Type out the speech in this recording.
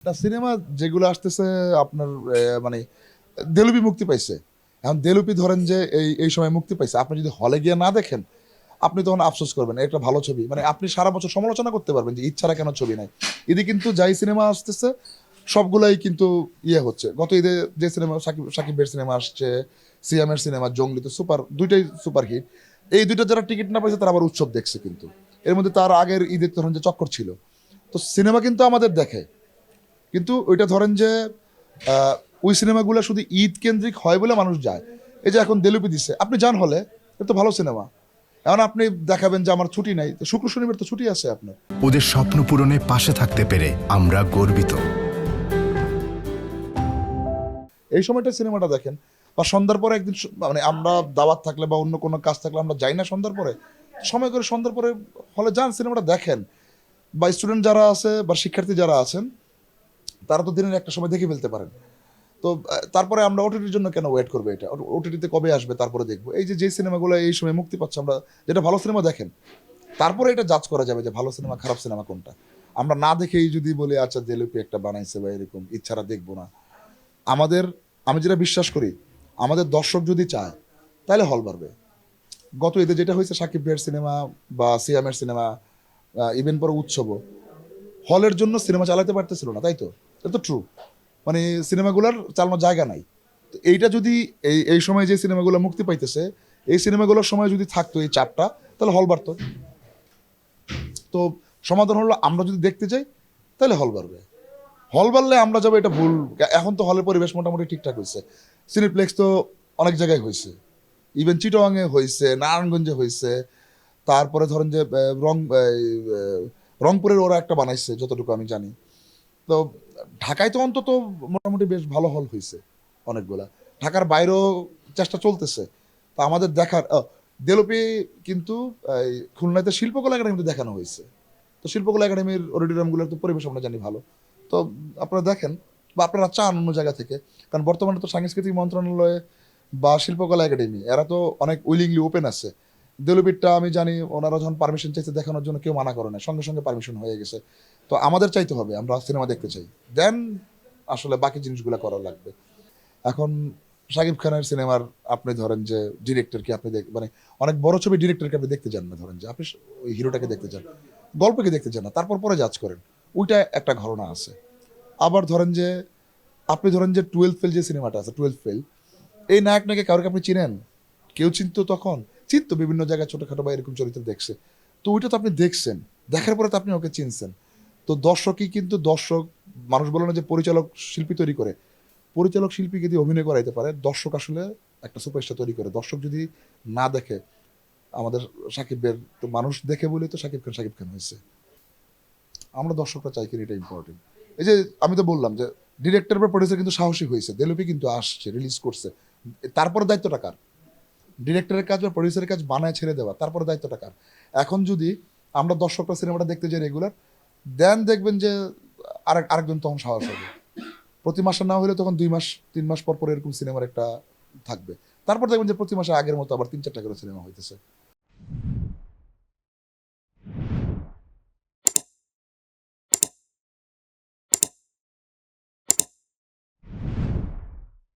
না সিনেমা যেগুলো আসতেছে আপনার মানে দেলুপি মুক্তি পাইছে। এখন দেলুপি ধরেন যে এই সময় মুক্তি পাইছে, আপনি যদি হলে গিয়ে না দেখেন আপনি তখন আফসোস করবেন একটা ভালো ছবি, মানে আপনি সারা বছর সমালোচনা করতে পারবেন যে ঈদ ছাড়া কেন ছবি নাই। ঈদে কিন্তু যাই সিনেমা আসতেছে সবগুলাই কিন্তু ইয়ে হচ্ছে। গত ঈদে যে সিনেমা সাকিবের সিনেমা আসছে, সিয়ামের সিনেমা জঙ্গলি, তো সুপার, দুইটাই সুপার হিট। এই দুইটা যারা টিকিট না পাইছে তারা আবার উৎসব দেখছে, কিন্তু এর মধ্যে তার আগের ঈদের তখন যে চক্কর ছিল। তো সিনেমা কিন্তু আমাদের দেখে, কিন্তু ওইটা ধরেন যে আহ, ওই সিনেমাগুলো শুধু ঈদ কেন্দ্রিক হয় বলে মানুষ যায়। এই যে এখন দেলুপি দিচ্ছে, আপনি যান হলে, এটা তো ভালো সিনেমা। এখন আপনি দেখাবেন যে আমার ছুটি নাই, তো শুক্র শনিবার তো ছুটি আছে আপনার। ওদের স্বপ্ন পূরণে পাশে থাকতে পেরে আমরা গর্বিত। এই সময়টা সিনেমাটা দেখেন, বা সন্ধ্যার পরে একদিন মানে আমরা দাওয়াত থাকলে বা অন্য কোনো কাজ থাকলে আমরা যাই না সন্ধ্যার পরে, সময় করে সন্ধ্যার পরে হলে যান, সিনেমাটা দেখেন। বা স্টুডেন্ট যারা আছে বা শিক্ষার্থী যারা আছেন তারা তো দিনের একটা সময় দেখে ফেলতে পারেন। তো তারপরে আমরা ওটিটির জন্য কেন ওয়েট করবো? এটা ওটিটিতে কবে আসবে তারপরে দেখবো। এই যে সিনেমাগুলো এই সময় মুক্তি পাচ্ছে, আমরা যেটা ভালো সিনেমা দেখেন, তারপরে এটা জাজ করা যাবে যে ভালো সিনেমা খারাপ সিনেমা কোনটা। আমরা না দেখেই যদি বলি আচ্ছা জেলুপি একটা বানাইছে বা এরকম, ইচ্ছারা দেখবো না। আমাদের, আমি যেটা বিশ্বাস করি, আমাদের দর্শক যদি চায় তাহলে হল বাড়বে। গত ঈদে যেটা হয়েছে সাকিব ভাইয়ের সিনেমা বা সিয়ামের সিনেমা, ইভেন পরে উৎসব, হলের জন্য সিনেমা চালাতে পারতেছিল না, তাই তো? এটা তো ট্রু। মানে সিনেমাগুলোর চালানোর জায়গা নাই। তো এইটা যদি এই সময় যে সিনেমাগুলো মুক্তি পাইতেছে, এই সিনেমাগুলোর সময় যদি থাকতো এই চাপটা, তাহলে হল বাড়তো। তো সমাধান হলো আমরা যদি দেখতে যাই তাহলে হল বাড়বে। হল বাড়লে আমরা যাবো, এটা ভুল। এখন তো হলের পরিবেশ মোটামুটি ঠিকঠাক হয়েছে। সিনেপ্লেক্স তো অনেক জায়গায় হয়েছে, ইভেন চিটংয়ে হয়েছে, নারায়ণগঞ্জে হয়েছে। তারপরে ধরেন যে রংপুরের ওরা একটা বানাইছে যতটুকু আমি জানি। তো ঢাকায় তো অন্তত মোটামুটি বেশ ভালো হল হয়েছে অনেকগুলা। ঢাকার বাইরেও চেষ্টা চলতেছে। তো আমাদের দেখার দেলপি কিন্তু খুলনাতে শিল্পকলা একাডেমিতে দেখানো হয়েছে। তো শিল্পকলা একাডেমির অডিটোরিয়ামগুলোর তো পরিবেশ আমরা জানি ভালো। তো আপনারা দেখেন, বা আপনারা চান অন্য জায়গা থেকে, কারণ বর্তমানে তো সাংস্কৃতিক মন্ত্রণালয়ে বা শিল্পকলা একাডেমি এরা তো অনেক উইলিংলি ওপেন আছে। দেলুপিরটা আমি জানি ওনারা যখন পারমিশন চাইতে দেখানোর জন্য কেউ মানা করে না, সঙ্গে সঙ্গে পারমিশন হয়ে গেছে। তো আমাদের চাইতে হবে, আমরা সিনেমা দেখতে চাই, দেন আসলে বাকি জিনিসগুলো করা লাগবে। এখন শাকিব খানের সিনেমার আপনি ধরেন যে ডিরেক্টরকে আপনি মানে অনেক বড় ছবি ডিরেক্টরকে আপনি দেখতে যান না, ধরেন যে আপনি ওই হিরোটাকে দেখতে যান, গল্পকে দেখতে যান না, তারপর পরে জাজ করেন। ওইটা একটা ঘটনা আছে। আবার ধরেন যে আপনি ধরেন যে 12 ফেল যে সিনেমাটা আছে, 12 ফেল, এই নায়ক নায়িকা কাউকে আপনি চিনেন? কেউ চিনতো তখন? চিনতো, বিভিন্ন জায়গায় ছোটখাটো বা এরকম চরিত্র দেখছে। তো ওইটা তো আপনি দেখছেন, দেখার পরে তো আপনি ওকে চিনছেন। তো দর্শকই কিন্তু দর্শক, মানুষ বলে না যে পরিচালক শিল্পী তৈরি করে, পরিচালক শিল্পীকে দিয়ে অভিনয় করাইতে পারে, দর্শক আসলে একটা সুপারস্টার তৈরি করে। দর্শক যদি না দেখে আমাদের সাকিবের, তো মানুষ দেখে বলে তো সাকিব খান হয়েছে। আমরা দর্শকরা চাই কিনা, এটা ইম্পর্টেন্ট। এই যে আমি তো বললাম যে ডিরেক্টর বা প্রডিউসার কিন্তু সাহসী হয়েছে, দেলুপি কিন্তু আসছে, রিলিজ করছে, তারপরে দায়িত্বটা কার? ডিরেক্টরের কাজ বা প্রডিউসারের কাজ বানায় ছেড়ে দেওয়া, তারপরে দায়িত্বটা কার? এখন যদি আমরা দর্শকরা সিনেমাটা দেখতে যাই রেগুলার, দেন দেখবেন যে আরেকজন তখন সাহস হবে। প্রতি মাসে না হলে তখন 2 মাস 3 মাস পর পর এরকম সিনেমার একটা থাকবে। তারপর দেখবেন যে প্রতি মাসে আগের মতো আবার 3-4টা করে সিনেমা হইতেছে।